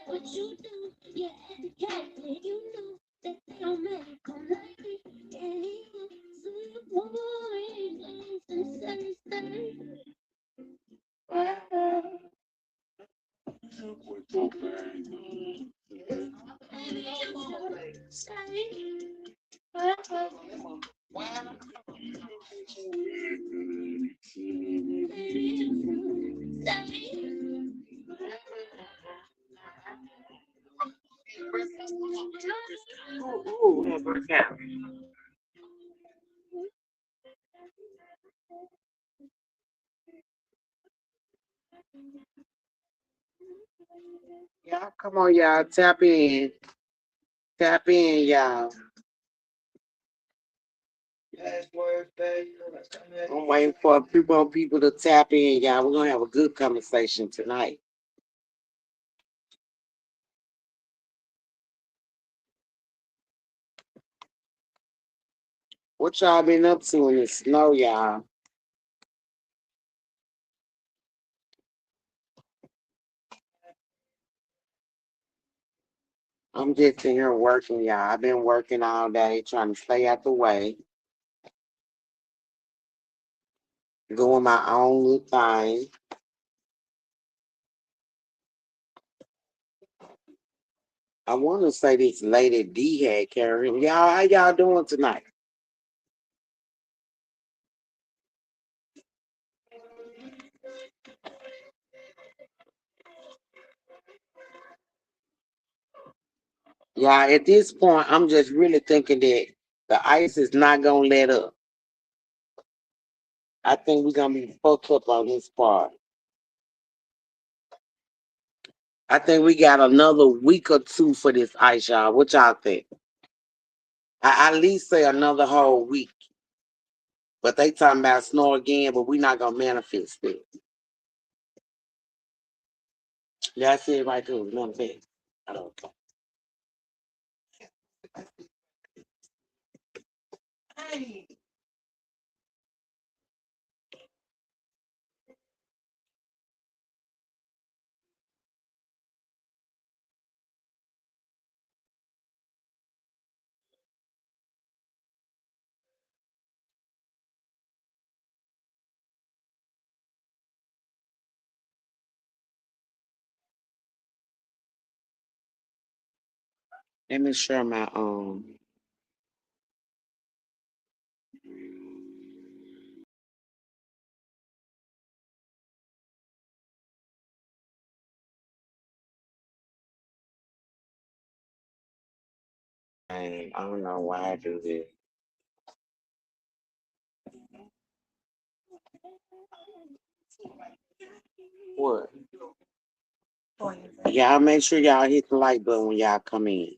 What you do, you're handicapped, you know that they don't make them like me. Can't even see the boring things and say. Ooh, that worked out. Y'all, come on, y'all. Tap in. Tap in, y'all. I'm waiting for a few more people to tap in, y'all. We're gonna have a good conversation tonight. What y'all been up to in the snow, y'all? I'm just in here working, y'all. I've been working all day, trying to stay out the way, doing my own little thing. I want to say this lady D had carrying. Y'all, how y'all doing tonight? Yeah, at this point, I'm just really thinking that the ice is not gonna let up. I think we're gonna be fucked up on this part. I think we got another week or two for this ice, y'all. What y'all think? I at least say another whole week. But they talking about snow again, but we not gonna manifest it. That's it right there. Manifest. I don't know. Let me share my I don't know why I do this. What? Y'all make sure y'all hit the like button when y'all come in.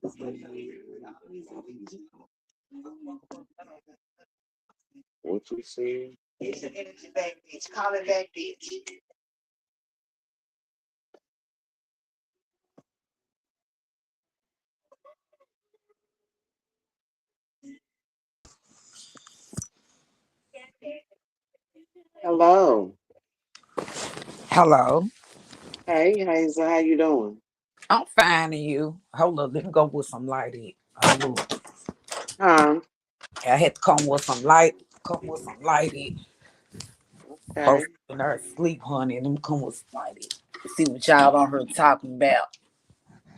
What you see? It's an energy back bitch. Call it back bitch. Hello. Hello. Hey, Hazel, how you doing? I'm finding you. Hold up, let me go with some light in. Hold up. Huh? I had to come with some light. Come with some light in. Okay. Folks in there sleep, honey. Let me come with some light in. See what y'all on her talking about.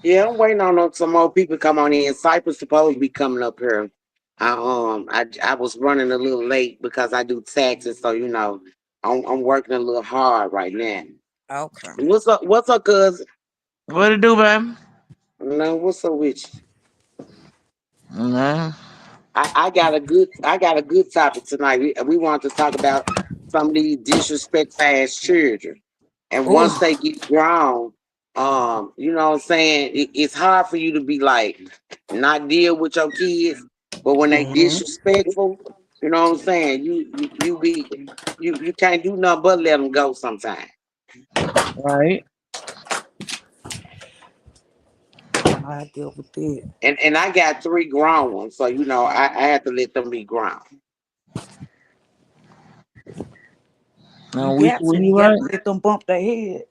Yeah, I'm waiting on some more people come on in. Cypress supposed to be coming up here. I was running a little late because I do taxes, so I'm working a little hard right now. Okay. What's up? What's up, cousin? What it do, baby? No, what's up with you? Nah. I got a good topic tonight. We want to talk about some of these disrespectful ass children. And once Oh, they get grown, you know what I'm saying? It's hard for you to be like not deal with your kids, but when they hmm disrespectful, you know what I'm saying? You can't do nothing but let them go sometimes. Right. I deal with that. And I got three grown ones, so I had to let them be grown. You No, got to. you You got right. to let them bump their head.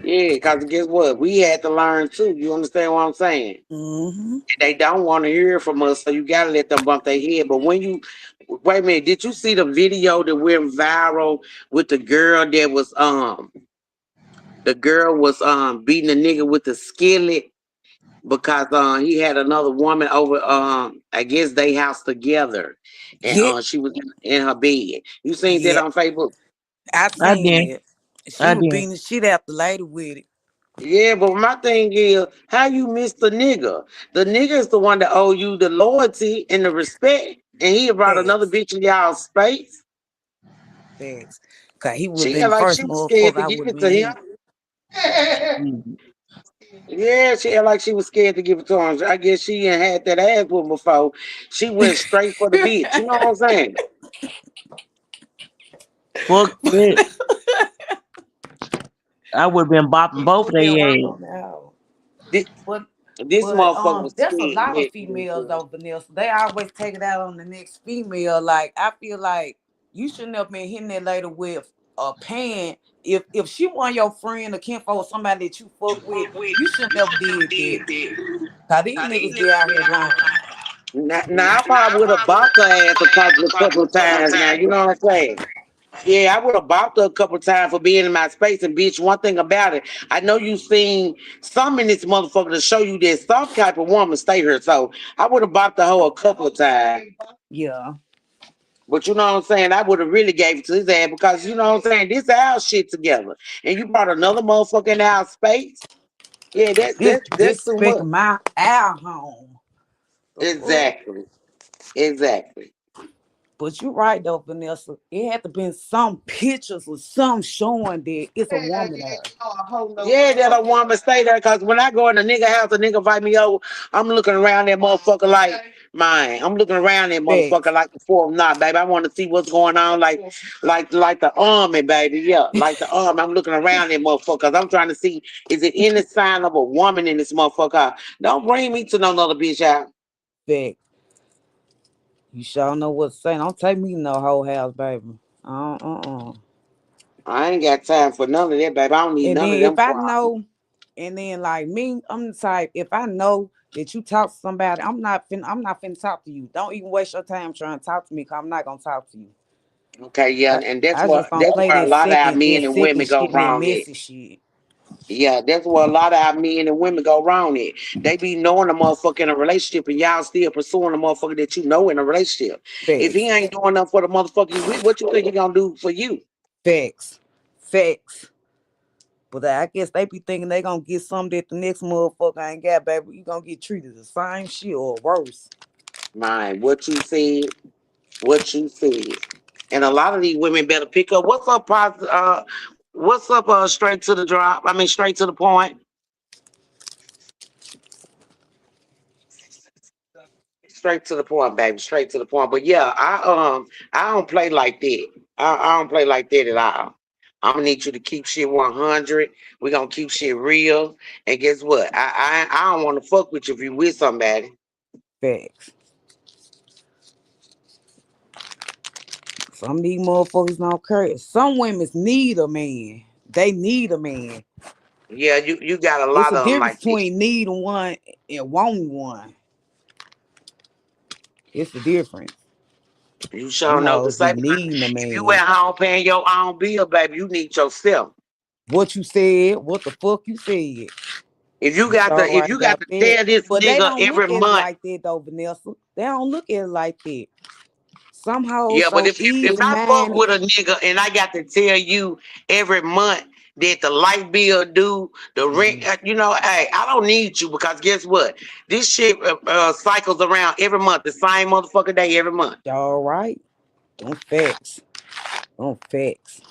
Yeah, because guess what? We had to learn too. You understand what I'm saying? Mm-hmm. They don't want to hear from us, so you gotta let them bump their head. But when you wait a minute, did you see the video that went viral with the girl was beating a nigga with the skillet because he had another woman over I guess they house together and Yeah, she was in her bed. You seen that yeah. on Facebook? I I seen did. that. She I was did. beating the shit out the lady with it. Yeah, but my thing is, how you miss the nigga? The nigga is the one that owe you the loyalty and the respect, and he brought another Facts. bitch in y'all space. Facts. Cause he would have She been act the like first she was scared motherfucker to I give would have it to been him. in. Mm. Yeah, she act like she was scared to give it to him. I guess she ain't had that ass whooping before. She went straight for the bitch. You know what I'm saying? Fuck that. I would have been bopping both of Put that their work ass. on now. This, But this motherfucker was there's a scared. lot Yeah. of females though, Vanessa. They always take it out on the next female. Like I feel like you shouldn't have been hitting that lady with a pan. If she want your friend or kinfolk or somebody that you fuck with, you shouldn't have did that. Cause these niggas be out here lying. Now I probably would have bopped her ass a couple of times. Now you know what I'm saying? Yeah, I would have bopped her a couple of times for being in my space. And bitch, one thing about it, I know you seen some in this motherfucker to show you that some type of woman stay here. So I would have bopped the hoe a couple of times. Yeah. But you know what I'm saying? I would have really gave it to his ass because you know what I'm saying? This our shit together. And you brought another motherfucker in our space. Yeah, that's too Disrespect much. my our home. The fuck? Exactly. Exactly. But you're right though, Vanessa. It had to been some pictures or some showing that it's a woman there. Yeah, that a woman stay there because when I go in a nigga house, a nigga invite me over, I'm looking around that motherfucker like mine. I'm looking around that motherfucker Facts. like the fourth not, baby. I want to see what's going on, like the army, baby. Yeah, like the army. I'm looking around that motherfucker. I'm trying to see is it any sign of a woman in this motherfucker? Don't bring me to no other bitch out. Facts. You sure know what to say. Don't take me to no whole house, baby. I ain't got time for none of that, baby. I don't need And none of then them if I problems. know, and then like me, I'm the type. If I know that you talk to somebody, I'm not finna talk to you. Don't even waste your time trying to talk to me, cause I'm not gonna talk to you. Okay, yeah, I, and that's I what just don't that's play where a lot of our that men and second women go shit and that wrong at. messy shit. Yeah, that's where a lot of our men and women go wrong at. They be knowing a motherfucker in a relationship and y'all still pursuing a motherfucker that you know in a relationship. If he Facts, ain't doing nothing for the motherfucker you with, what you think he gonna do for you? facts, facts. But I guess they be thinking they gonna get something that the next motherfucker ain't got, baby. You gonna get treated the same shit or worse. Man, what you said. And a lot of these women better pick up what's up, straight to the drop. I mean straight to the point. Straight to the point, baby. Straight to the point. But yeah, I don't play like that. I don't play like that at all. I'm gonna need you to keep shit 100. We're gonna keep shit real. And guess what? I don't want to fuck with you if you with somebody. Facts. Some of these motherfuckers don't care. Some women need a man. They need a man. Yeah, you got a It's lot a of them difference like that. between needing one and wanting one. It's the difference. You You sure know know, to if you say because needing a if you man. at home paying your own bill, baby, you need yourself. What you said, what the fuck you said. If you You got sure to, if right you got about to that. tell this But they nigga don't every look at it month, like that though, Vanessa. They don't look at it like that. Some hoes yeah. But so if easy I fuck minded. with a nigga and I got to tell you every month that the light bill due, the rent, hey, I don't need you because guess what? This shit cycles around every month, the same motherfucking day every month. All right. Don't facts. Don't facts.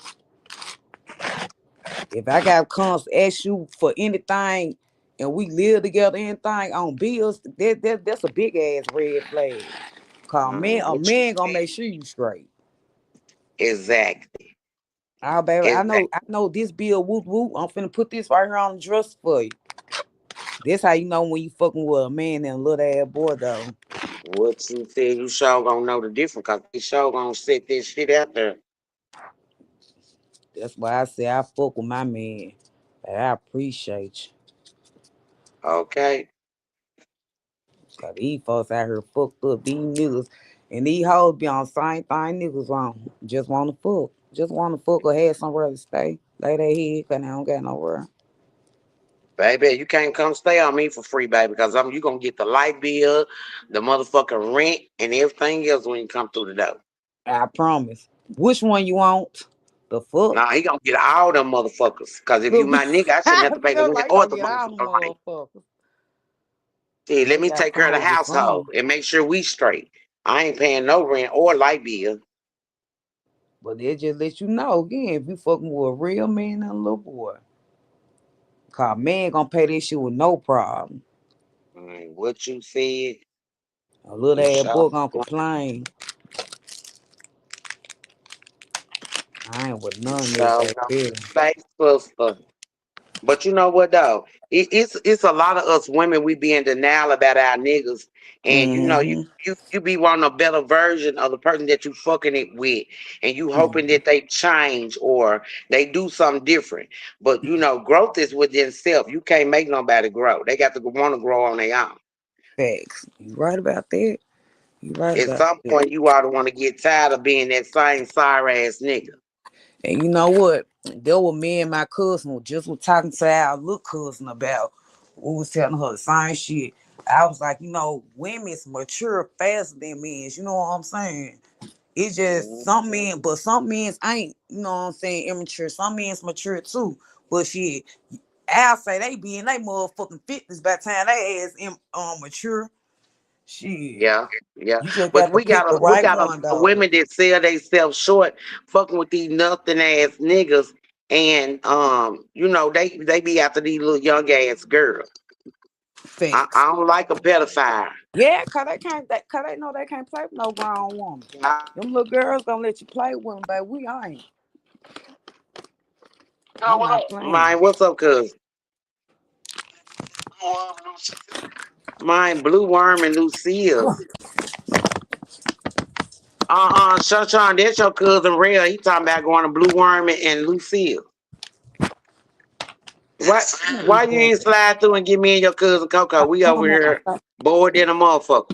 If I got come ask you for anything and we live together, anything on bills, that's a big ass red flag. Cause a What you man gonna say? make sure you straight. Exactly. Oh baby, Exactly. I know this bill whoop whoop. I'm finna put this right here on the dresser for you. This how you know when you fucking with a man and a little ass boy though. What you said, you sure gonna know the difference because they sure gonna set this shit out there. That's why I say I fuck with my man. And I appreciate you. Okay. Cause these folks out here fucked up, these niggas. And these hoes be on the same thing niggas on. Just wanna fuck. Just wanna fuck or have somewhere to stay. Lay their head cause they don't got nowhere. Baby, you can't come stay on me for free, baby, because you gonna get the light bill, the motherfucking rent, and everything else when you come through the door. I promise. Which one you want? The fuck? Nah, he gonna get all them motherfuckers. Cause if you The my nigga, I shouldn't I have to pay the feel rent like or gonna the get all the motherfucking rent. motherfuckers. See, let They me gotta take come care of the up with household some. and make sure we straight. I ain't paying no rent or light bill. But they just let you know again if you fucking with a real man and a little boy. Cause man gonna pay this shit with no problem. What you said, A little you ass sure boy gonna complain. I ain't with you none of sure that know. baby. Thanks, sister. But you know what though? It's a lot of us women we be in denial about our niggas, and Mm-hmm. you be wanting a better version of the person that you fucking it with, and you hoping Mm-hmm. that they change or they do something different. But growth is within self. You can't make nobody grow. They got to want to grow on their own. Facts. You right about that. You right At about some that. point, you ought to want to get tired of being that same sorry ass nigga. And you know what? There were me and my cousin just was talking to our little cousin about. We was telling her the same shit. I was like, women's mature faster than men's. You know what I'm saying? It's just some Mhm. men, but some men's ain't, what I'm saying, immature. Some men's mature too. But shit, I'll say they be in they motherfucking fitness by the time they ass mature. Shit. Yeah, yeah. You just But got to we pick got the we right got one, a dog. women that sell themselves short, fucking with these nothing ass niggas, and they be after these little young ass girls. Facts. I don't like a pedophile. Yeah, cause they know they can't play with no grown woman. I, Them little girls gonna let you play with them, but we ain't. I'm not playing. mine, what's up, cuz? Mine, Blue Worm and Lucille. Sunshine, that's your cousin Real. He talking about going to Blue Worm and Lucille. Why Come why you ain't slide through and give me and your cousin Coco? We over on now. here bored than a motherfucker.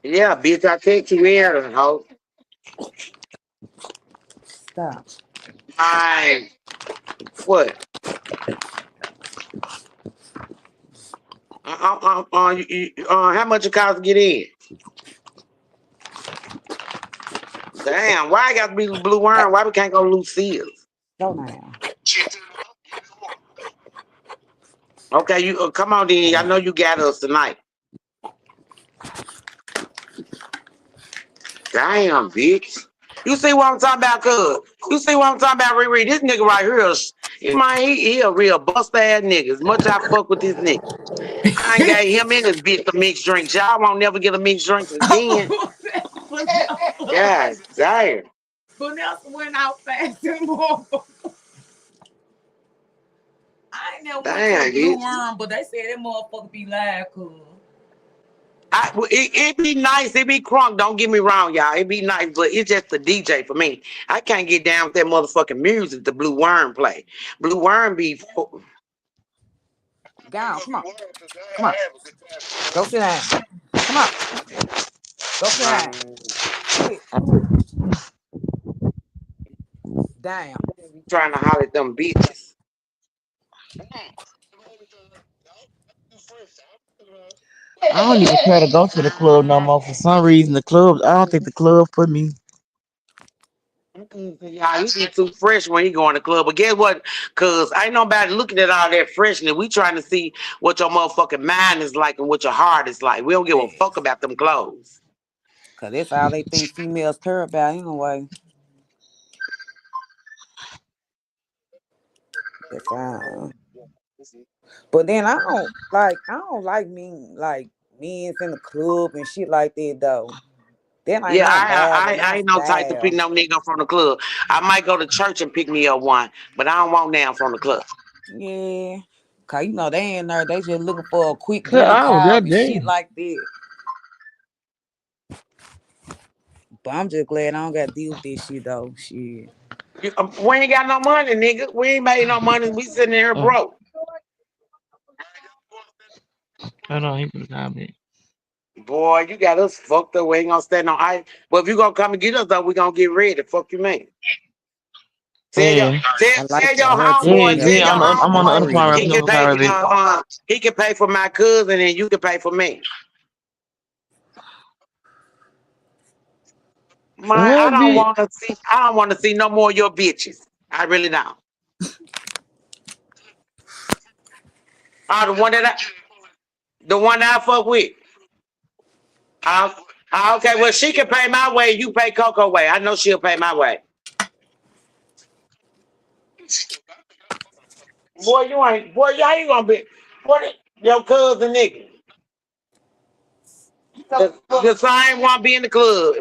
Yeah, bitch, I text you here, hoe. Stop. I what? How much it cost to get in? Damn, why I got to be Blue Worm? Why we can't go Lucille's? Go now. Okay, you come on then. I know you got us tonight. Damn, bitch. You see what I'm talking about, cuz? You see what I'm talking about, Riri? This nigga right here, he a real bust ass nigga. As much I fuck with this nigga. I ain't got him in this bitch to mix drinks. Y'all won't never get a mixed drinks again. God damn. Vanessa went out fast and motherfucker. I ain't never went to a Damn, blue bitch. worm, but they said that motherfucker be live cool. It be nice, it be crunk. Don't get me wrong, y'all. It be nice, but it's just the DJ for me. I can't get down with that motherfucking music the Blue Worm play. Blue Worm be Go on, come on. Come on. Go sit down. Come on. Go sit down. Sit. Damn. trying to holler at them bitches. I don't even care to go to the club no more. For some reason, the clubs. I don't think the club for me. Yeah, he be too fresh when he go in the club. But guess what? Cause ain't nobody looking at all that freshness. We trying to see what your motherfucking mind is like and what your heart is like. We don't give a fuck Yes. about them clothes. Cause that's all they think females care about anyway. That's all. But then I don't like men's in the club and shit like that though. That ain't Yeah, my I, vibe or I I my ain't no type to pick style. no nigga from the club. I might go to church and pick me up one, but I don't want them from the club. Yeah. Cause they in there, they just looking for a quick Cause booty I was call that and shit day. like that. But I'm just glad I don't got to deal with this shit though. Shit. We ain't got no money, nigga. We ain't made no money. We sitting there Oh, broke. hold on, he put a comment. Boy, you got us fucked up. We ain't gonna stand on ice. But if you gonna come and get us though, we gonna get ready. Fuck you, man. Tell your Yeah, I tell like your her yeah, telling homeboy, us tell to yeah. your get ready I'm for on the the homeboy other part right. crib. he Put on can the part pay right, baby. he can pay for my cousin and you can pay for me. I What don't bitch? wanna see no more of your bitches. I really don't. The one that I fuck with. Uh, okay, well she can pay my way, you pay Coco way. I know she'll pay my way. Boy, how you gonna be your cousin nigga. The same one be in the club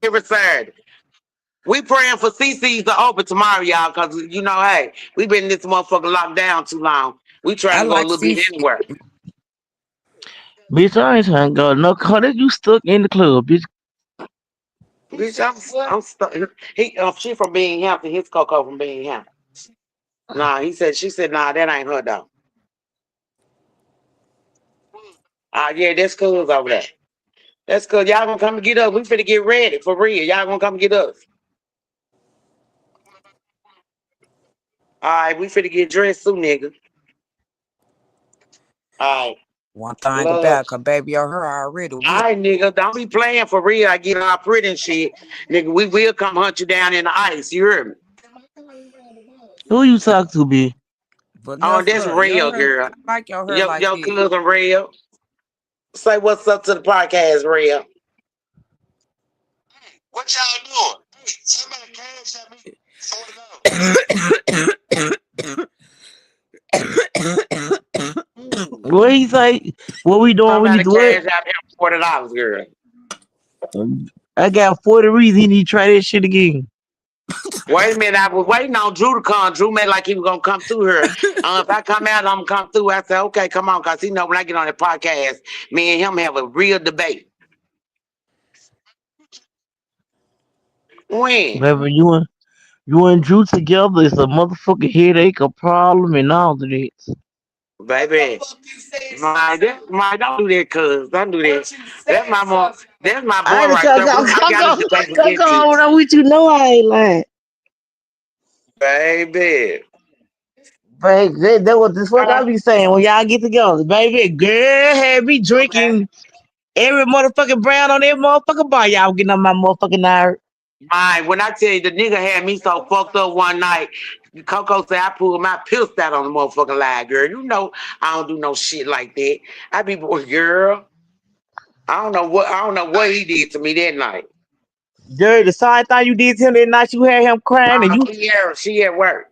every Saturday. We praying for CC's to open tomorrow, y'all, because hey, we been in this motherfucker locked down too long. We trying I to go a like little bit CC. anywhere. Bitch, I ain't trying to go. No, car that you stuck in the club, bitch. Bitch, I'm stuck. She from Binghamton. His Coco from Binghamton. Nah, she said, nah, that ain't her though. Yeah, that's cool over there. That's good. Y'all gonna come and get us. We finna get ready for real. Y'all gonna come and get us. All right, we finna get dressed soon, nigga. All right, One thing love. about, cause baby, her already All with. right, nigga, don't be playing for real. I get all pretty and shit. Nigga, we will come hunt you down in the ice. You heard me? Who you talk to, bitch? Oh, that's Vanessa, your real, hair, girl. I like your hair like Your that. cousin real. Say what's up to the podcast, real. What y'all doing? Hey, somebody cash at me. What he say? What we doing? We Somebody need to what? cash out him $40, girl. I got 40 reasons he need to try that shit again. Wait a minute, I was waiting on Drew to come. Drew made like he was gonna come through here. If I come out, I'm gonna come through. I said, okay, come on, cause he know when I get on the podcast, me and him have a real debate. When? Baby, you and Drew together is a motherfucking headache, a problem, and all of that. Baby. Don't do that, cuz. Don't do that. That's my I boy ain't right trying there. I got a to debate with that go bitch. on with you. No, I ain't lying. Baby. Baby, that what the fuck I be saying when y'all get together. Baby, girl had me drinking every motherfucking brown on every motherfucking bar. Y'all getting on my motherfucking nerve. When I tell you the nigga had me so fucked up one night, Coco said I pulled my pistol out on the motherfucking line, girl. You know I don't do no shit like that. I be boy, girl. I don't know what he did to me that night. Girl, the same thing you did to him that night, you had him crying, and She at work.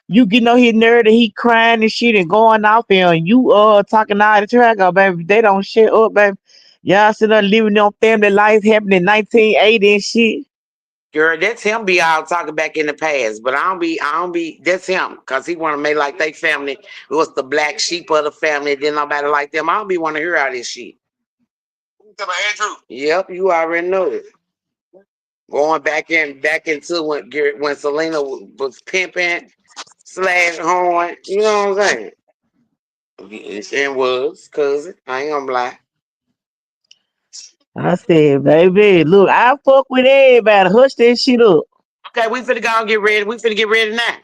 you getting on his nerve, and he crying and shit and going off there, and you talking out the track, oh, baby. They don't shut up, baby. Y'all still there living on family life happening in 1980 and shit. Girl, that's him be all talking back in the past. But I don't be that's him. Cause he wanna make like they family was the black sheep of the family. Didn't nobody like them. I don't be wanna hear all this shit. Andrew. Yep, you already know it. Going back into when Selena was pimping slash horn. You know what I'm saying? It was, cousin. I ain't gonna lie. I said, baby, look, I fuck with everybody. Hush that shit up. Okay, we finna go and get ready. We finna get ready now.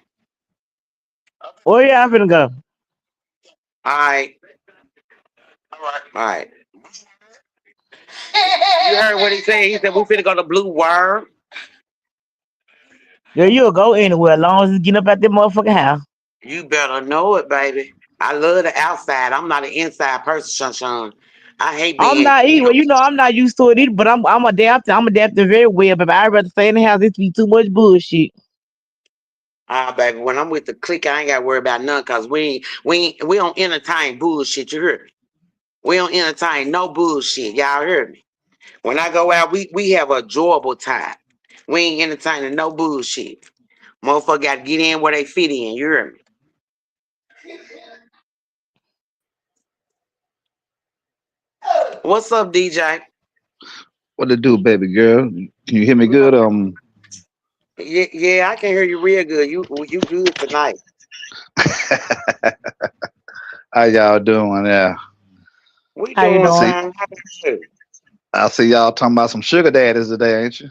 Where y'all finna go? All right, all right. You heard what he said? He said we finna go to Blue Worm. Girl, you'll go anywhere as long as you get up at that motherfucking house. You better know it, baby. I love the outside. I'm not an inside person, Sean. I hate I'm being not in. either. Well, I'm not used to it either, but I'm adapting. I'm adapting very well, but I'd rather stay in the house. This be too much bullshit. Ah, baby, when I'm with the clique, I ain't got to worry about none because we don't entertain bullshit. You heard me? We don't entertain no bullshit. Y'all heard me? When I go out, we have a enjoyable time. We ain't entertaining no bullshit. Motherfucker got to get in where they fit in. You heard me? What's up, DJ? What to do, baby girl? Can you hear me good? Yeah, yeah, I can hear you real good. You good tonight? How y'all doing? Yeah. We How you doing See, doing? fine. How about you? I see y'all talking about some sugar daddies today, ain't you?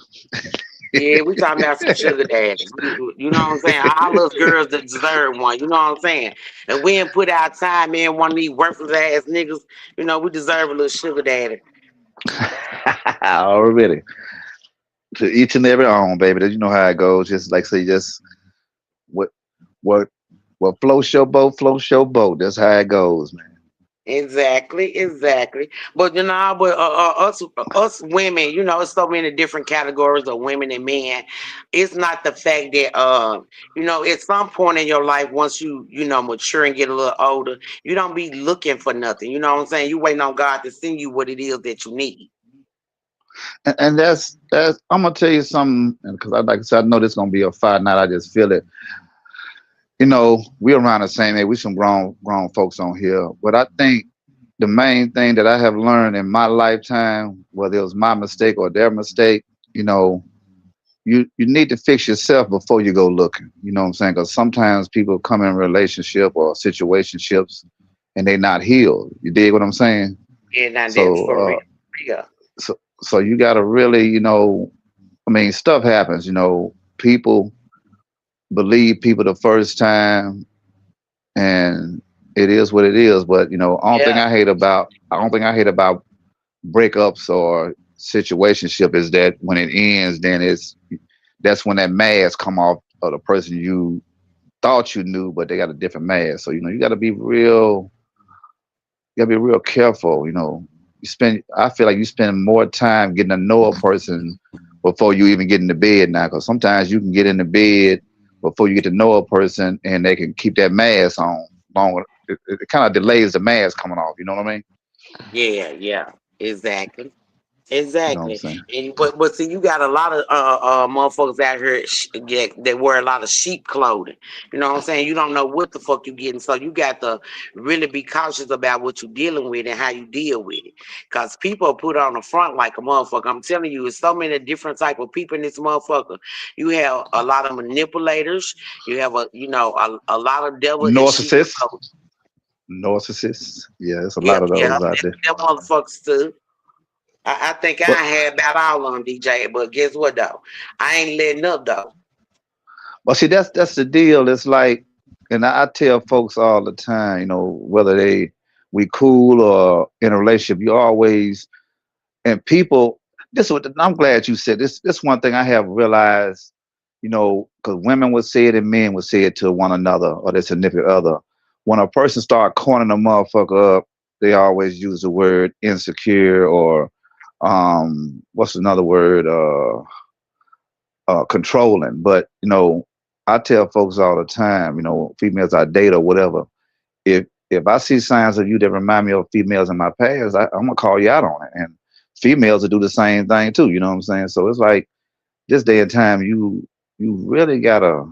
Yeah, we talking about some sugar daddies. You know what I'm saying? All us girls that deserve one. You know what I'm saying? And we ain't put our time in one of these worthless ass niggas. You know, we deserve a little sugar daddy. Already. To each and every own, baby. You know how it goes. Just like say, just what what what floats your boat, floats your boat. That's how it goes, man. Exactly, exactly. But you know, but us women, you know, it's so many different categories of women and men. It's not the fact that you know, at some point in your life, once you know mature and get a little older, you don't be looking for nothing. You know what I'm saying? You waiting on God to send you what it is that you need. And that's. I'm gonna tell you something because I like I said, I know this gonna be a fight night. I just feel it. We around the same age. We some grown folks on here, but I think the main thing that I have learned in my lifetime, whether it was my mistake or their mistake, you know, you need to fix yourself before you go looking. You know what I'm saying? Because sometimes people come in relationship or situationships and they not healed. You dig what I'm saying? Yeah, not that So for real. Yeah. so you got to really, I mean, stuff happens. People believe people the first time, and it is what it is. But Yeah. I don't think I hate about breakups or situationship is that when it ends, then that's when that mask come off of the person you thought you knew, but they got a different mask. So you gotta be real careful. I feel like you spend more time getting to know a person before you even get into bed now, because sometimes you can get into bed before you get to know a person, and they can keep that mask on longer. It kind of delays the mask coming off. You know what I mean? Yeah, yeah. Exactly. You know what I'm Exactly. saying? And but see, you got a lot of motherfuckers out here that wear a lot of sheep clothing. You know what I'm saying? You don't know what the fuck you getting, so you got to really be cautious about what you're dealing with and how you deal with it. Cause people put on the front like a motherfucker. I'm telling you, it's so many different type of people in this motherfucker. You have a lot of manipulators. You have a lot of devil in sheep Narcissists, clothing. narcissists. Yeah, there's a Yeah, lot of yeah, those out there. them motherfuckers too. I think I But had about all of them, DJ. But guess what though? I ain't letting up though. see, that's the deal. It's like, and I tell folks all the time, whether we cool or in a relationship, you always and people. This is what I'm glad you said this. This one thing I have realized, because women would say it and men would say it to one another or their significant other. When a person start cornering a motherfucker up, they always use the word insecure or what's another word? Controlling. But I tell folks all the time, females I date or whatever. If I see signs of you that remind me of females in my past, I'm gonna call you out on it. And females will do the same thing too. You know what I'm saying? So it's like this day and time, you really gotta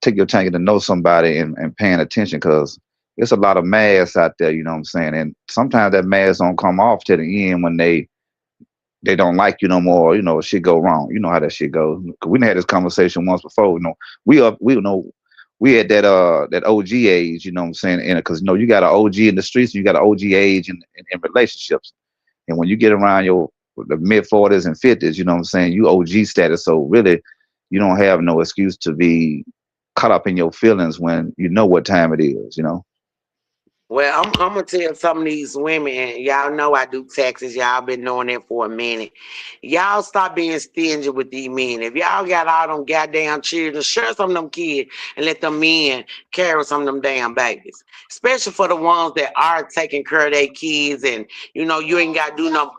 take your time to know somebody and paying attention because there's a lot of masks out there. You know what I'm saying? And sometimes that mask don't come off to the end when they don't like you no more. Shit go wrong. You know how that shit goes. We done had this conversation once before. We had that OG age. You know what I'm saying? And because you got an OG in the streets, and you got an OG age in relationships. And when you get around the mid 40s and 50s, you know what I'm saying? You OG status. So really, you don't have no excuse to be. caught up in your feelings when you know what time it is, you know. Well, I'm gonna tell some of these women, and y'all know I do taxes. Y'all been knowing that for a minute. Y'all stop being stingy with these men. If y'all got all them goddamn children, share some of them kids and let them men carry some of them damn babies. Especially for the ones that are taking care of their kids, and you ain't got to do no.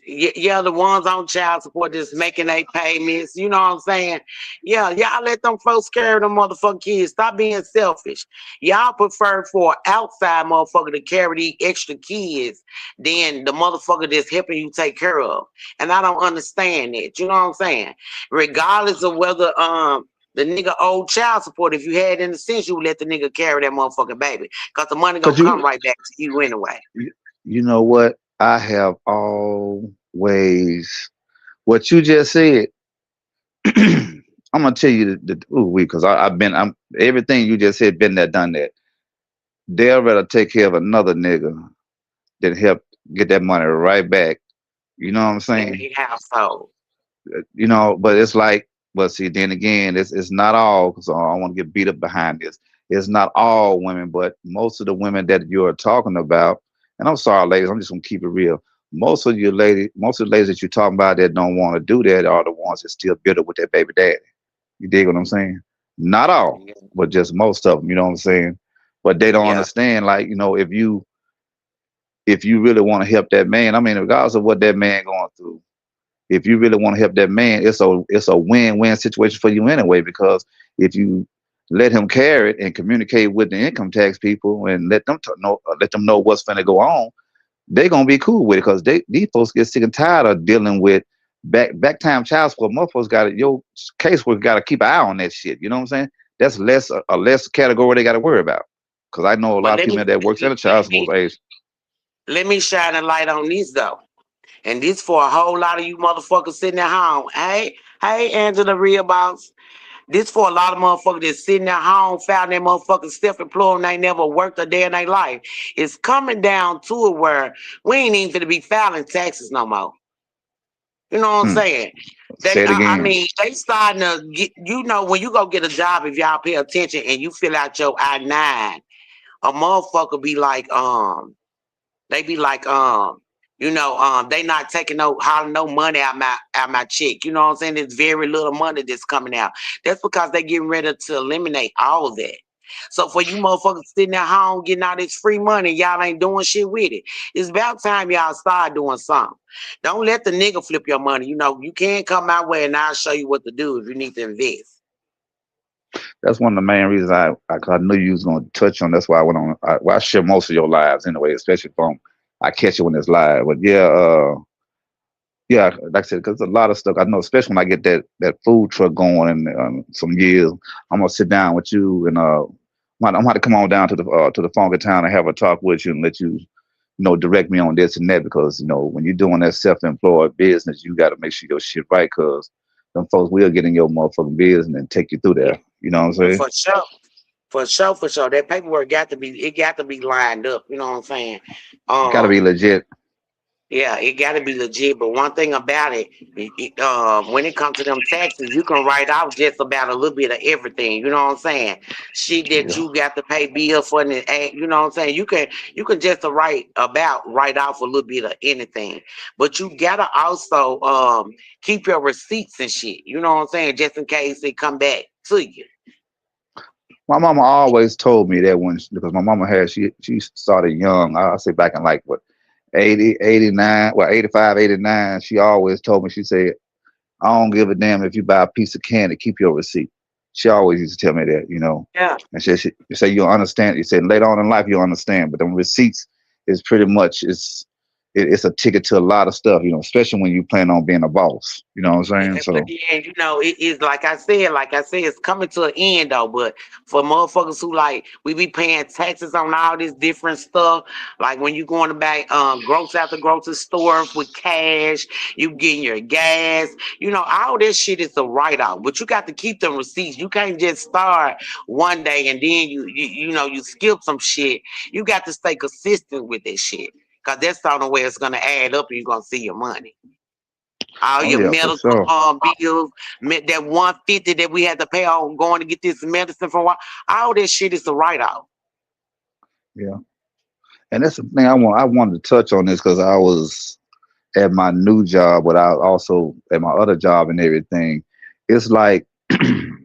Yeah, the ones on child support just making their payments. You know what I'm saying? Yeah, y'all let them folks carry them motherfucking kids. Stop being selfish. Y'all prefer for outside motherfucker to carry these extra kids than the motherfucker that's helping you take care of. And I don't understand that. You know what I'm saying? Regardless of whether the nigga owed child support, if you had in the sense, you would let the nigga carry that motherfucking baby. Cause the money gonna Cause come you right back to you anyway. you know what? I have always what you just said. I'm gonna tell you because I've been I'm everything you just said been there, done that. They'll rather take care of another nigga than help get that money right back. You know what I'm In saying? their household. But it's like, but see, then again, it's not all. So I want to get beat up behind this. It's not all women, but most of the women that you're talking about, and I'm sorry, ladies, I'm just gonna keep it real. Most of the ladies that you're talking about that don't want to do that are the ones that still bitter with their baby daddy. You dig what I'm saying? Not all, Yeah. but just most of them. You know what I'm saying? But they don't Yeah. understand, like, if you really want to help that man, I mean, regardless of what that man going through, if you really want to help that man, it's a win-win situation for you anyway. Because if you let him carry it and communicate with the income tax people and let them know what's going to go on, they're gonna be cool with it. Because these folks get sick and tired of dealing with back time child support. Most folks got it. Your caseworker got to keep an eye on that shit. You know what I'm saying? That's a less category they got to worry about. Because I know a But lot of people that works at a child support age. let me shine a light on this though. And this for a whole lot of you motherfuckers sitting at home. Hey, Angela Real Boss. This for a lot of motherfuckers that's sitting at home, found their motherfucking self-employed and they never worked a day in their life. It's coming down to it where we ain't even gonna be filing taxes no more. You know what I'm Hmm. saying? Say it I again. mean, they starting to get, when you go get a job, if y'all pay attention and you fill out your I-9, a motherfucker be like, they be like, they not taking no money out my check. You know what I'm saying? There's very little money that's coming out. That's because they getting ready to eliminate all of that. So for you motherfuckers sitting at home getting all this free money, y'all ain't doing shit with it. It's about time y'all start doing something. Don't let the nigga flip your money. You can't come my way and I'll show you what to do if you need to invest. That's one of the main reasons I knew you was gonna touch on. That's why I went on. I share most of your lives anyway, especially from I catch you when it's live. But yeah, yeah, like I said, because a lot of stuff I know, especially when I get that food truck going in some years, I'm gonna sit down with you and I'm gonna to come on down to the Funky Town and have a talk with you and let you direct me on this and that because when you're doing that self-employed business, you got to make sure your shit right because them folks will get in your motherfucking business and take you through Yeah, there. You know what I'm saying? for sure. For sure. That paperwork got to be lined up. You know what I'm saying? It got to be Um, legit. Yeah, it got to be legit. But one thing about it, when it comes to them taxes, you can write off just about a little bit of everything. You know what I'm saying? Shit that Yeah. you got to pay bills for, and you know what I'm saying. You can just write off a little bit of anything. But you gotta also keep your receipts and shit. You know what I'm saying? Just in case they come back to you. My mama always told me that because my mama she started young. I say back in like what 80, 89, well 85, 89. She always told me, she said, I don't give a damn if you buy a piece of candy, keep your receipt. She always used to tell me that. Yeah. And she say you'll understand. You said later on in life you'll understand, but them receipts is pretty much it's a ticket to a lot of stuff, especially when you plan on being a boss. You know what I'm saying? But So then, it is like I said, it's coming to an end though. But for motherfuckers who like we be paying taxes on all this different stuff, like when you going to buy groceries at the grocery store with cash, you getting your gas, all this shit is a write-off. But you got to keep them receipts. You can't just start one day and then you skip some shit. You got to stay consistent with this shit. Cause that's the only way it's gonna add up and you're gonna see your money. All Oh your yeah, for medical sure. bills, that 150 that we had to pay on going to get this medicine for a while. All that shit is a write off. Yeah, and that's the thing I wanted to touch on this because I was at my new job, but I also at my other job and everything. It's like, and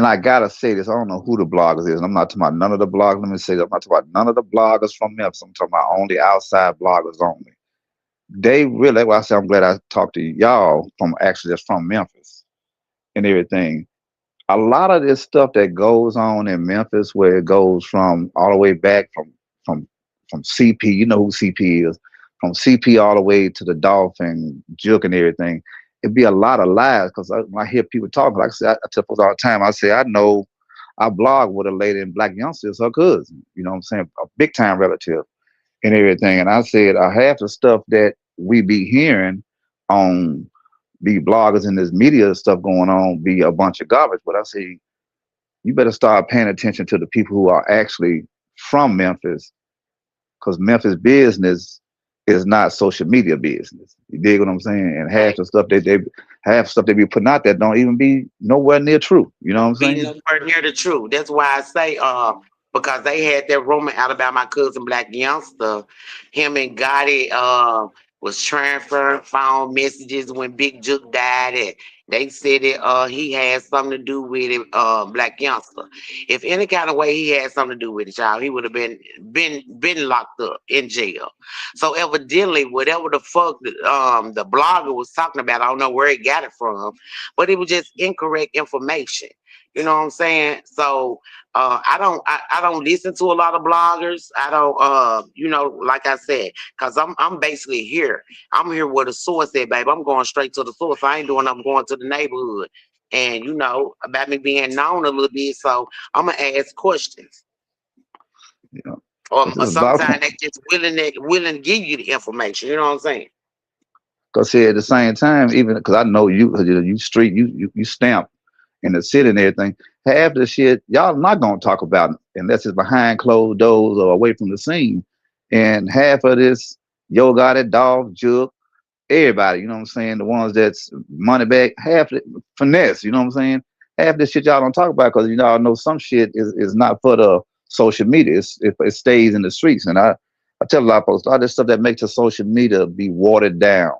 I gotta say this. I don't know who the bloggers is. I'm not talking about none of the bloggers. Let me say that I'm not talking about none of the bloggers from Memphis. I'm talking about only outside bloggers only. They really. That's why I say I'm glad I talked to y'all from actually that's from Memphis and everything. A lot of this stuff that goes on in Memphis, where it goes from all the way back from from CP, you know who CP is, from CP all the way to the Dolphin, Juke, and everything. It'd be a lot of lies because when I hear people talking, like I said, I tell folks all the time. I say I know I blog with a lady in Black Youngsters, her cousin. You know what I'm saying? A big time relative and everything. And I said half the stuff that we be hearing on the bloggers and this media stuff going on be a bunch of garbage. But I say you better start paying attention to the people who are actually from Memphis, because Memphis business is not social media business. You dig what I'm saying? And half Right. the stuff they half stuff they be putting out there don't even be nowhere near true. You know what I'm Be saying? nowhere near the truth. That's why I say, because they had that rumor out about my cousin Black Youngster, him and Gotti was transferring phone messages when Big Juke died. And they said that he had something to do with it, Black Youngster. If any kind of way he had something to do with it, y'all, he would have been locked up in jail. So evidently, whatever the fuck the blogger was talking about, I don't know where he got it from, but it was just incorrect information. You know what I'm saying? So I don't listen to a lot of bloggers. I don't like I said, because I'm basically here. I'm here where the source at, babe. I'm going straight to the source. I ain't doing I'm going to the neighborhood. And about me being known a little bit, so I'm gonna ask questions. You know, Or because a lot of sometimes they just willing to give you the information. You know what I'm saying? because here at the same time, even because I know you, 'cause you street, you stamp in the city and everything. Half the shit y'all not gonna talk about unless it's behind closed doors or away from the scene. And half of this, Yo got it, Dog, Jug, everybody, you know what I'm saying? The ones that's money back, half the finesse, you know what I'm saying? Half this shit y'all don't talk about because you all know some shit is not for the social media. It stays in the streets. And I tell a lot of folks, a lot of this stuff that makes the social media be watered down.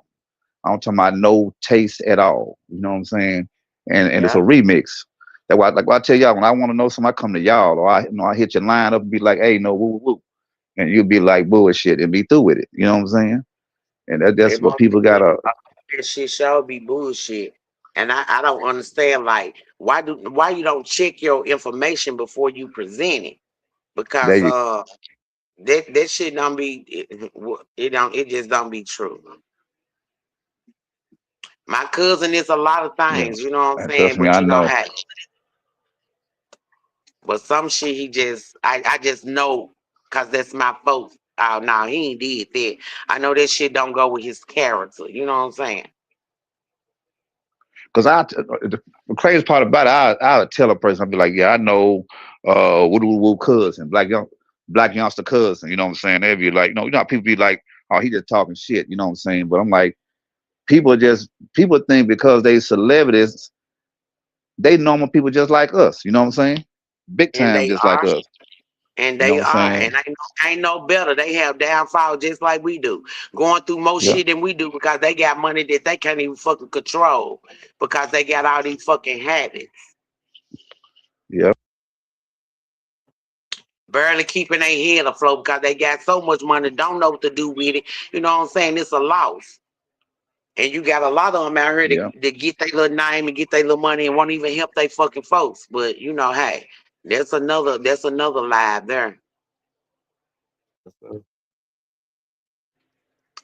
I'm talking about no taste at all. You know what I'm saying? And it's a Yeah. remix. That's why, like I tell y'all, when I want to know something, I come to y'all, or I hit your line up and be like, hey, no, woo, woo, woo. And you'll be like bullshit and be through with it. You know what I'm saying? And that's It what must people be gotta. that shit shall be bullshit. And I don't understand like why you don't check your information before you present it. There Because you that shit don't be it just don't be true. My cousin is a lot of yeah. things, you know what I'm And saying? trust me, But I know. hey, but some shit he just I just know because that's my folks. Oh no, he ain't did that. I know that shit don't go with his character, you know what I'm saying? Because the crazy part about it, I would tell a person, I'd be like, yeah, I know, woo woo woo cousin, black youngster cousin. You know what I'm saying? They'd be like, you know how people be like, oh, he just talking shit. You know what I'm saying? But I'm like, people think because they celebrities, they normal people just like us. You know what I'm saying? Big And time, they just like are. us. And You know they what I'm are, saying? and ain't no better. They have downfall just like we do, going through more Yeah, shit than we do because they got money that they can't even fucking control because they got all these fucking habits, yeah, barely keeping their head afloat because they got so much money, don't know what to do with it. You know what I'm saying? It's a loss, and you got a lot of them out here yeah. to get their little name and get their little money and won't even help their fucking folks. But hey, that's another lie there.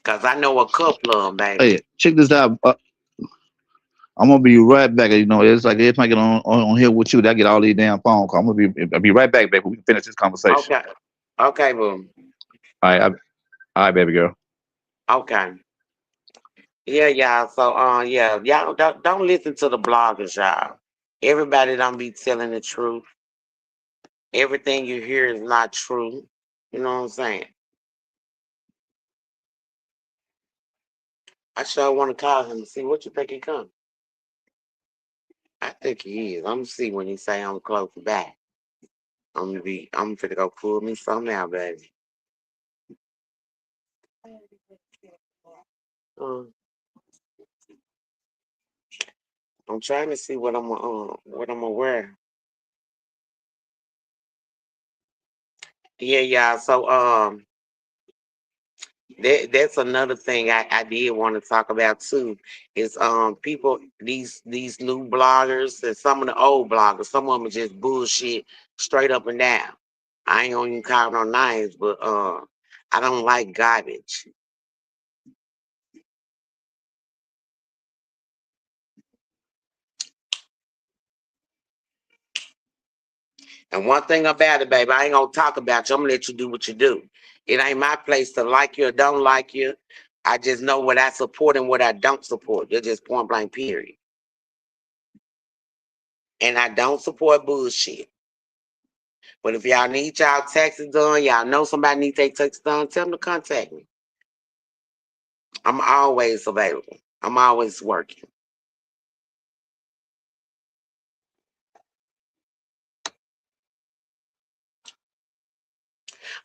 Cause I know a couple of them, baby. Hey, check this out. I'm gonna be right back. You know, it's like if I get on here with you, I get all these damn phone calls. I'll be right back, baby. We can finish this conversation. Okay, okay, boom. All right, all right, baby girl. Okay. Yeah, y'all. So yeah, y'all don't listen to the bloggers, y'all. Everybody don't be telling the truth. Everything you hear is not true. You know what I'm saying? I sure want to call him and see what you think he come. I think he is. I'm gonna see when he say I'm close back. I'm finna go pull me something out, baby. Uh, I'm trying to see what I'm gonna wear. Yeah, yeah. So that's another thing I did want to talk about too is people these new bloggers and some of the old bloggers, some of them are just bullshit straight up and down. I ain't gonna even call no names, but I don't like garbage. And one thing about it, baby, I ain't gonna talk about you. I'm gonna let you do what you do. It ain't my place to like you or don't like you. I just know what I support and what I don't support. They're just point blank period. And I don't support bullshit. But if y'all need y'all taxes done, y'all know somebody needs their taxes done, tell them to contact me. I'm always available. I'm always working.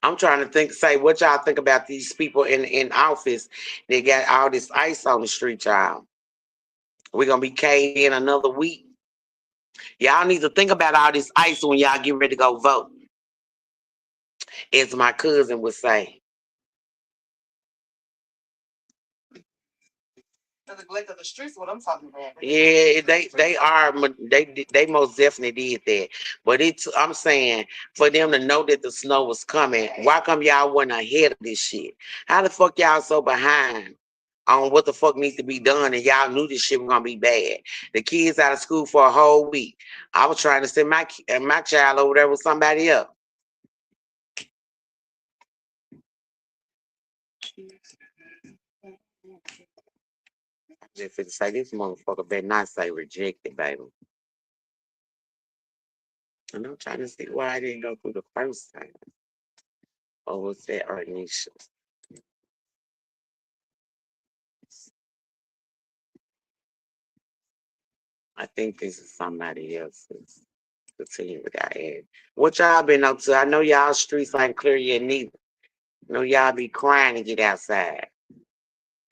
I'm trying to say what y'all think about these people in office. They got all this ice on the street, y'all. We're gonna be caved in another week. Y'all need to think about all this ice when y'all get ready to go vote. As my cousin would say. The neglect of the streets, what I'm talking about. Yeah, they most definitely did that. But I'm saying for them to know that the snow was coming, why come y'all wasn't ahead of this shit? How the fuck y'all so behind on what the fuck needs to be done and y'all knew this shit was gonna be bad? The kids out of school for a whole week. I was trying to send my child over there with somebody else. Just to say this motherfucker better not say rejected, baby. And I'm trying to see why I didn't go through the first time. Or was that Arnisha? I think this is somebody else's. Continue with that ad. What y'all been up to? I know y'all streets ain't clear yet neither. I know y'all be crying to get outside.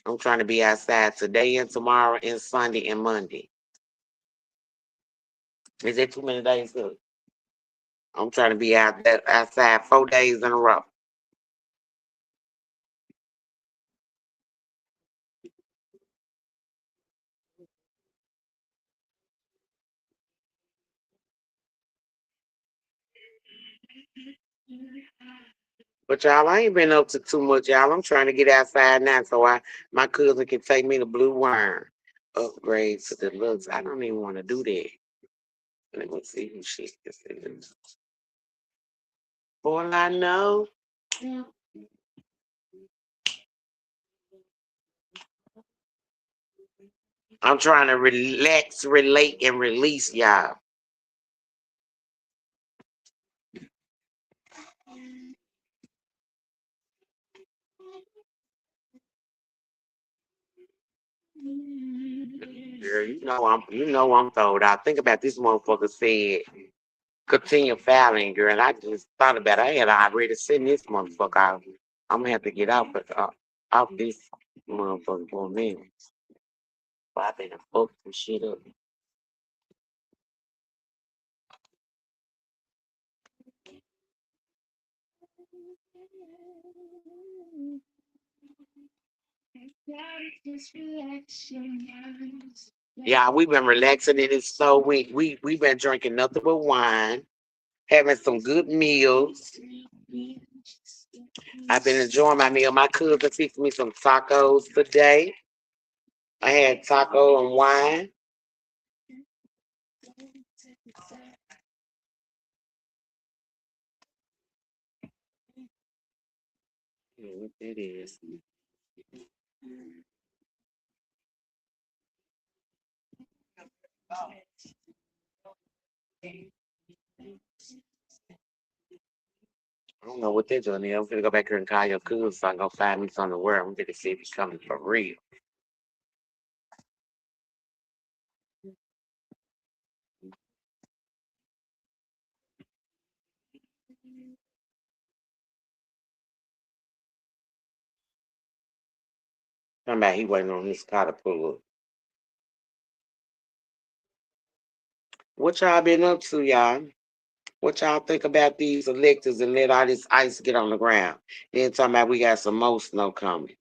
I'm trying to be outside today and tomorrow and Sunday and Monday. Is it too many days? Good. I'm trying to be outside 4 days in a row. But y'all, I ain't been up to too much, y'all. I'm trying to get outside now so my cousin can take me to Blue Worm. Upgrade to the looks. I don't even want to do that. Let me see who she is. All I know. I'm trying to relax, relate, and release y'all. Girl, you know I'm throwed out. Think about this motherfucker said continue filing, girl. And I just thought about it. I had already sent this motherfucker out. I'm gonna have to get off this motherfucker for a minute. But I've been fuck some shit up. Yeah, we've been relaxing in it. So we've been drinking nothing but wine, having some good meals. I've been enjoying my meal. My cousin fixed me some tacos today. I had taco and wine. What it is. I don't know what they're doing there. I'm gonna go back here and call your cousin so I can go find me something to wear. I'm gonna see if he's coming for real. Talking about he waiting on his car to pull up. What y'all been up to, y'all? What y'all think about these electors and let all this ice get on the ground? Then talking about we got some more snow coming.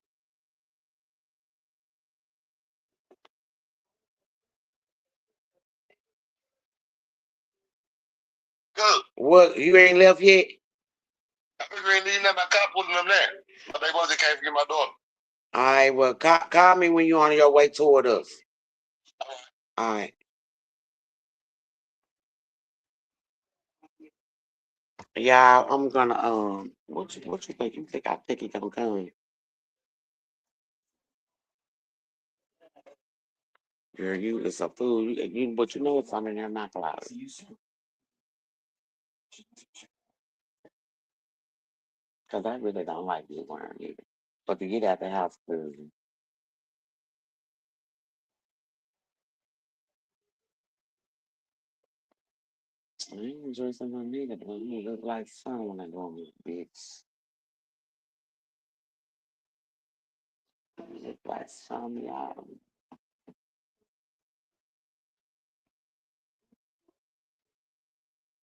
Good. What, you ain't left yet? I figure ain't leaving that my car pulling them there. My baby boys came to get my daughter. All right, well, call me when you're on your way toward us. All right. Yeah, I'm gonna what you think? You think I think he gonna come? Girl, you it's a fool. But you know it's something in there not loud. Cause I really don't like this worm either. But to get out the house, I ain't enjoy something on me that look like sun when I go on this bitch. Look like sun, y'all.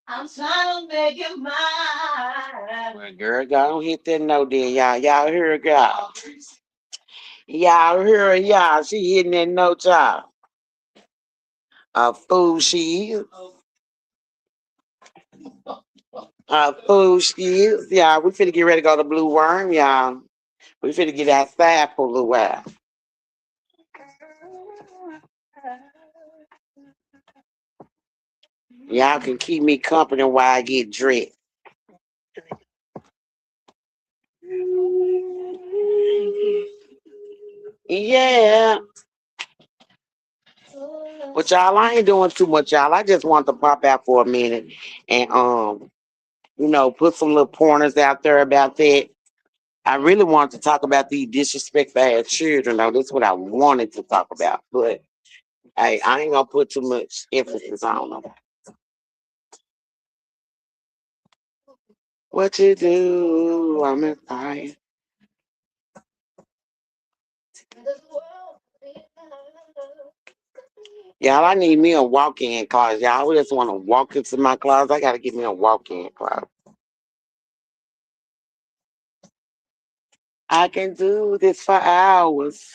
I'm trying to make you mine. Well, girl, go on hit that note then, y'all. Y'all hear her, girl. Y'all hear her, y'all. She hitting that note, y'all. A fool she is. A fool she is. Y'all, we finna get ready to go to Blue Worm, y'all. We finna get outside for a little while. Y'all can keep me company while I get dressed. Yeah. But y'all, I ain't doing too much, y'all. I just want to pop out for a minute and put some little pointers out there about that. I really wanted to talk about these disrespectful ass children, though. That's what I wanted to talk about. But hey, I ain't gonna put too much emphasis on them. What you do? I'm in fire. Y'all, I need me a walk-in closet. Y'all just want to walk into my closet. I gotta get me a walk-in closet. I can do this for hours.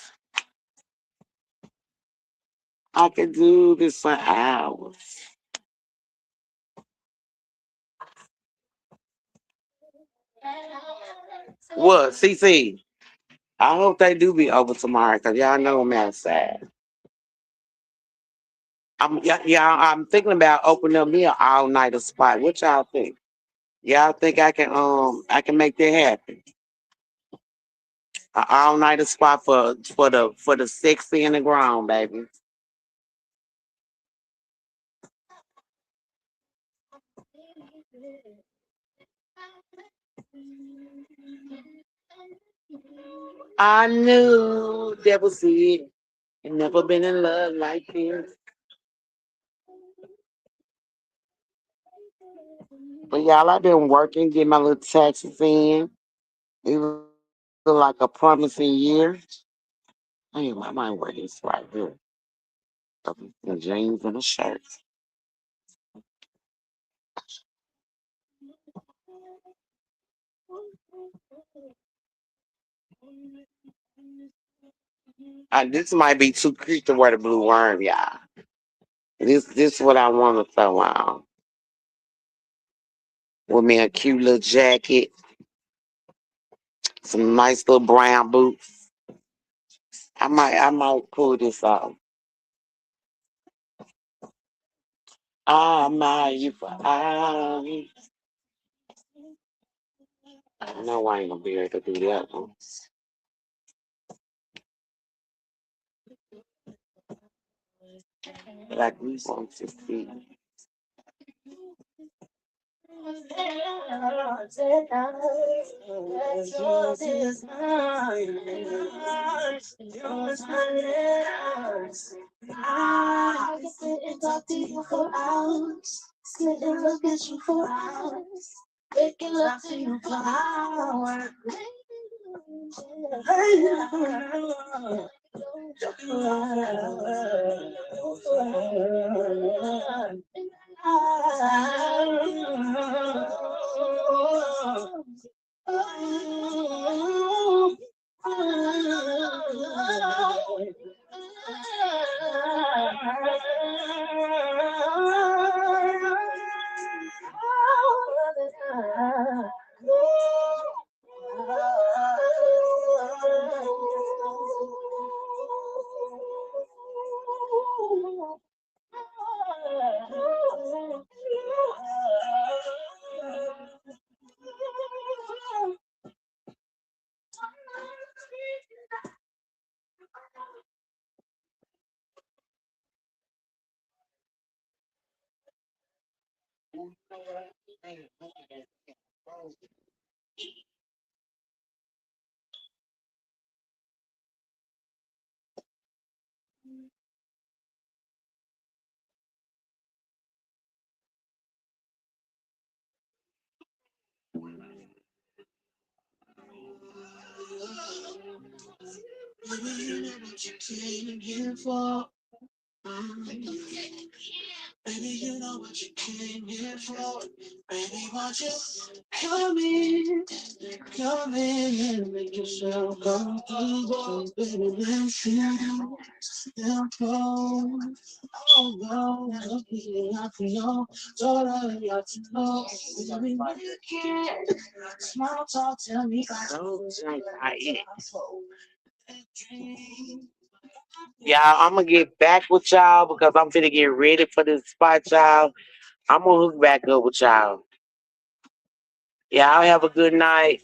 I can do this for hours. What, CC? I hope they do be over tomorrow, cause y'all know I'm outside. I'm thinking about opening up me an all-nighter spot. What y'all think? Y'all think I can make that happen? An all-nighter spot for the sexy and the grown, baby. I knew devil see it. Ain't never been in love like this. But y'all, I've been working, getting my little taxes in. It look like a promising year. Damn, I might wear this right here. The jeans and a shirt. This might be too cute to wear the blue worm, y'all. This what I want to throw on. With me a cute little jacket, some nice little brown boots. I might pull this off. I might you for I know I ain't gonna be able to do that one. Like we want to see. I can sit and talk to you for hours. Sit and look at you for hours. Waking up to your power. Baby, you know what you came here for. Baby, won't you come in and make yourself comfortable. Baby, let's simple. Oh, no, I'm feeling I feel. All I got to know. Baby, when you can small talk, tell me. Y'all, I'm gonna get back with y'all because I'm finna get ready for this spot, y'all. I'm gonna hook back up with y'all. Y'all have a good night.